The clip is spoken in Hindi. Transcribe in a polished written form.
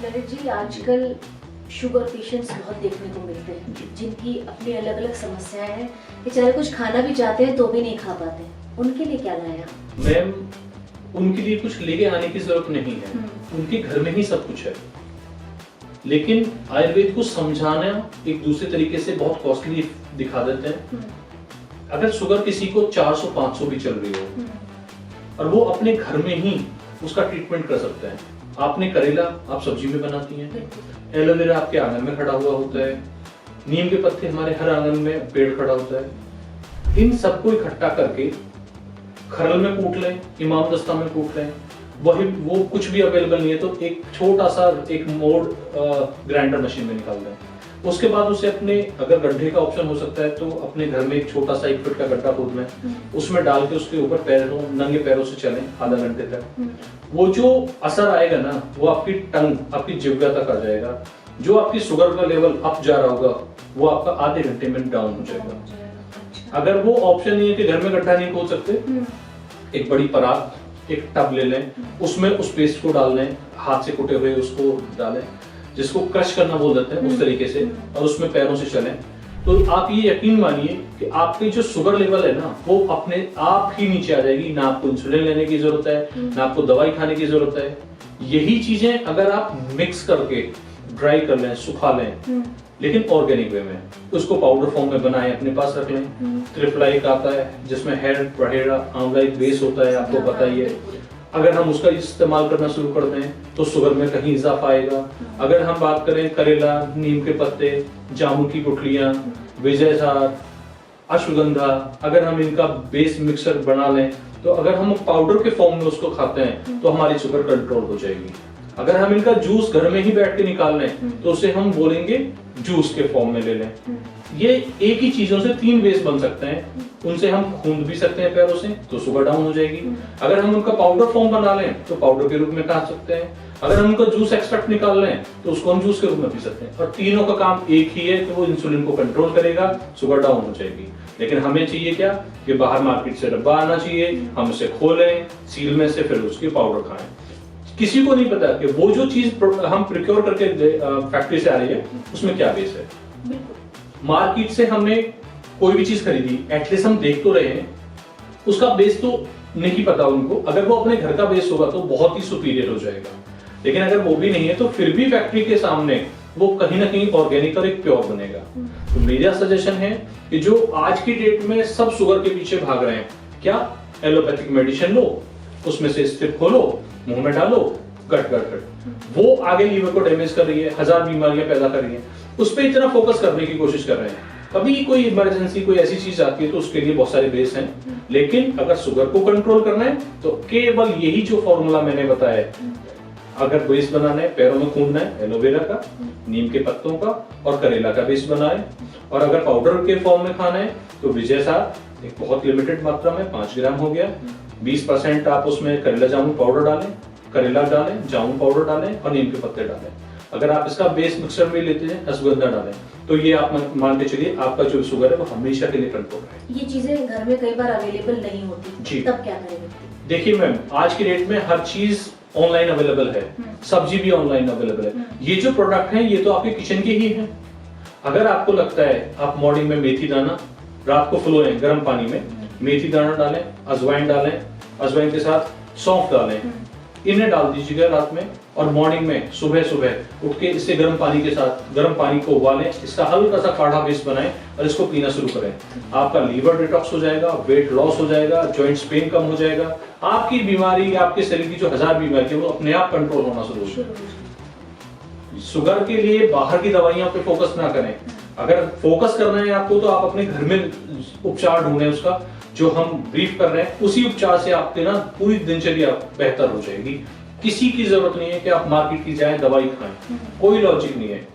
ललित जी, आजकल शुगर पेशेंट्स बहुत देखने को मिलते हैं जिनकी अपनी अलग अलग समस्याएं हैं, बेचारे कुछ खाना भी चाहते हैं तो भी नहीं खा पाते। उनके लिए क्या लाया? मैम, उनके लिए कुछ लेके आने की जरूरत नहीं है, उनके घर में ही सब कुछ है। लेकिन आयुर्वेद को समझाना एक दूसरे तरीके से बहुत कॉस्टली दिखा देते हैं। अगर शुगर किसी को 400-500 भी चल रही हो और वो अपने घर में ही उसका ट्रीटमेंट कर सकते हैं। आपने करेला आप सब्जी में बनाती हैं, एलोवेरा आपके आंगन में खड़ा हुआ होता है, नीम के पत्ते हमारे हर आंगन में पेड़ खड़ा होता है। इन सबको इकट्ठा करके खरल में कूट लें, इमाम दस्ता में कूट लें, वही वो कुछ भी अवेलेबल नहीं है तो एक छोटा सा एक मोड ग्राइंडर मशीन में निकाल दें। उसके बाद उसे अपने, अगर गड्ढे का ऑप्शन हो सकता है तो अपने घर में एक छोटा सा 1 फीट का गड्ढा खोद लें, उसमें डाल के उसके ऊपर पैरों, नंगे पैरों से चलें आधा घंटे तक। वो जो असर आएगा ना, वो आपकी टंग, आपकी जिह्वा तक आ जाएगा। जो आपकी शुगर का लेवल अप जा रहा होगा वो आपका आधे घंटे में डाउन हो जाएगा। अगर वो ऑप्शन नहीं है कि घर में गड्ढा नहीं खोद सकते, एक बड़ी परात, एक टब ले लें, उसमें उस पेस्ट को डाल लें, हाथ से कुटे हुए उसको डालें, जिसको क्रश करना बोल देते हैं उस तरीके से, और उसमें पैरों से चलें। तो आप ये यकीन मानिए कि आपकी जो शुगर लेवल है ना, वो अपने आप ही नीचे आ जाएगी। ना आपको इंसुलिन लेने की जरूरत है, ना आपको दवाई खाने की जरूरत है। यही चीजें अगर आप मिक्स करके ड्राई कर लें, सुखा लें, लेकिन ऑर्गेनिक वे में, उसको पाउडर फॉर्म में बनाएं, अपने पास रख लें। त्रिफ्लाइक आता है जिसमें हेड, बहेड़ा, आंवला एक बेस होता है, आपको पता ही है। अगर हम उसका इस्तेमाल करना शुरू कर दें तो शुगर में कहीं इजाफा आएगा। अगर हम बात करें करेला, नीम के पत्ते, जामुन की गुठलियां, विजय सार, अश्वगंधा, अगर हम इनका बेस मिक्सर बना लें तो अगर हम पाउडर के फॉर्म में उसको खाते हैं तो हमारी शुगर कंट्रोल हो जाएगी। अगर हम इनका जूस घर में ही बैठ के निकाल लें तो उसे हम बोलेंगे जूस के फॉर्म में ले लें। ये एक ही चीजों से 3 बेस बन सकते हैं। उनसे हम खूंद भी सकते हैं पैरों से, तो शुगर डाउन हो जाएगी। अगर हम उनका पाउडर फॉर्म बना लें तो पाउडर के रूप में खा सकते हैं। अगर हम उनका जूस एक्सट्रैक्ट निकाल लें तो उसको हम जूस के रूप में पी सकते हैं। और तीनों का काम एक ही है कि वो इंसुलिन को कंट्रोल करेगा, शुगर डाउन हो जाएगी। लेकिन हमें चाहिए क्या कि बाहर मार्केट से डब्बा आना चाहिए, हम उसे खोलें, सील में से फिर उसकी पाउडर खाएं। किसी को नहीं पता कि वो जो चीज हम प्रिक्योर करके फैक्ट्री से आ रही है उसमें क्या बेस है। मार्केट से हमने कोई भी चीज खरीदी, एटलीस्ट हम देख तो रहे हैं, उसका बेस तो नहीं पता उनको। अगर वो अपने घर का बेस होगा तो बहुत ही सुपीरियर हो जाएगा। लेकिन अगर वो भी नहीं है तो फिर भी फैक्ट्री के सामने वो कहीं ना कहीं ऑर्गेनिक और एक प्योर बनेगा। तो मेरा सजेशन है कि जो आज की डेट में सब शुगर के पीछे भाग रहे हैं, क्या एलोपैथिक मेडिसिन लो, उसमें से स्ट्रिप खोलो, मुंह में डालो, गट गट गट, वो आगे लीवर को डैमेज कर रही है, 1000 बीमारियां पैदा कर रही है। उस पर इतना फोकस करने की कोशिश कर रहे हैं। कभी कोई इमरजेंसी, कोई ऐसी चीज आती है तो उसके लिए बहुत सारे बेस हैं। लेकिन अगर शुगर को कंट्रोल करना है तो केवल यही जो फॉर्मूला मैंने बताया है। अगर बेस बनाना है, पैरों में खूंदना है, एलोवेरा का, नीम के पत्तों का और करेला का बेस बनाए। और अगर पाउडर के फॉर्म में खाना है तो विजय सार एक बहुत लिमिटेड मात्रा में 5 ग्राम हो गया, 20% आप उसमें करेला जामुन पाउडर डालें, करेला डालें, जामुन पाउडर डालें और नीम के पत्ते डालें। अगर आप इसका बेस मिक्सर में लेते हैं, अश्वगंधा डालें, तो ये आप मान के चलिए आपका जो शुगर है वो हमेशा के लिए कंट्रोल है। ये चीजें घर में कई बार अवेलेबल नहीं होती, तब क्या करेंगे? देखिए मैम, आज की डेट में हर चीज ऑनलाइन अवेलेबल है, सब्जी भी ऑनलाइन अवेलेबल है। ये जो प्रोडक्ट है ये तो आपके किचन के ही है। अगर आपको लगता है, आप मॉर्निंग में मेथी दाना रात को फुलोएं गर्म पानी में, मेथी दाना डालें, अजवाइन डालें, अजवाइन के साथ सौंफ डालें, इन्हें डाल दीजिएगा रात में। और मॉर्निंग में सुबह सुबह उठ के इसे गर्म पानी के साथ, गर्म पानी को उबालें, इसका हल्का सा काढ़ा बेस बनाएं और इसको पीना शुरू करें। आपका लीवर डिटॉक्स हो जाएगा, वेट लॉस हो जाएगा, जॉइंट्स पेन कम हो जाएगा, आपकी बीमारी, आपके शरीर की जो 1000 बीमारी है वो अपने आप कंट्रोल होना शुरू हो जाएगा। शुगर के लिए बाहर की दवाइयों पे फोकस ना करें। अगर फोकस करना है आपको तो आप अपने घर में उपचार ढूंढें। उसका जो हम ब्रीफ कर रहे हैं उसी उपचार से आपके ना पूरी दिनचर्या बेहतर हो जाएगी। किसी की जरूरत नहीं है कि आप मार्केट की जाएं, दवाई खाएं, कोई लॉजिक नहीं है।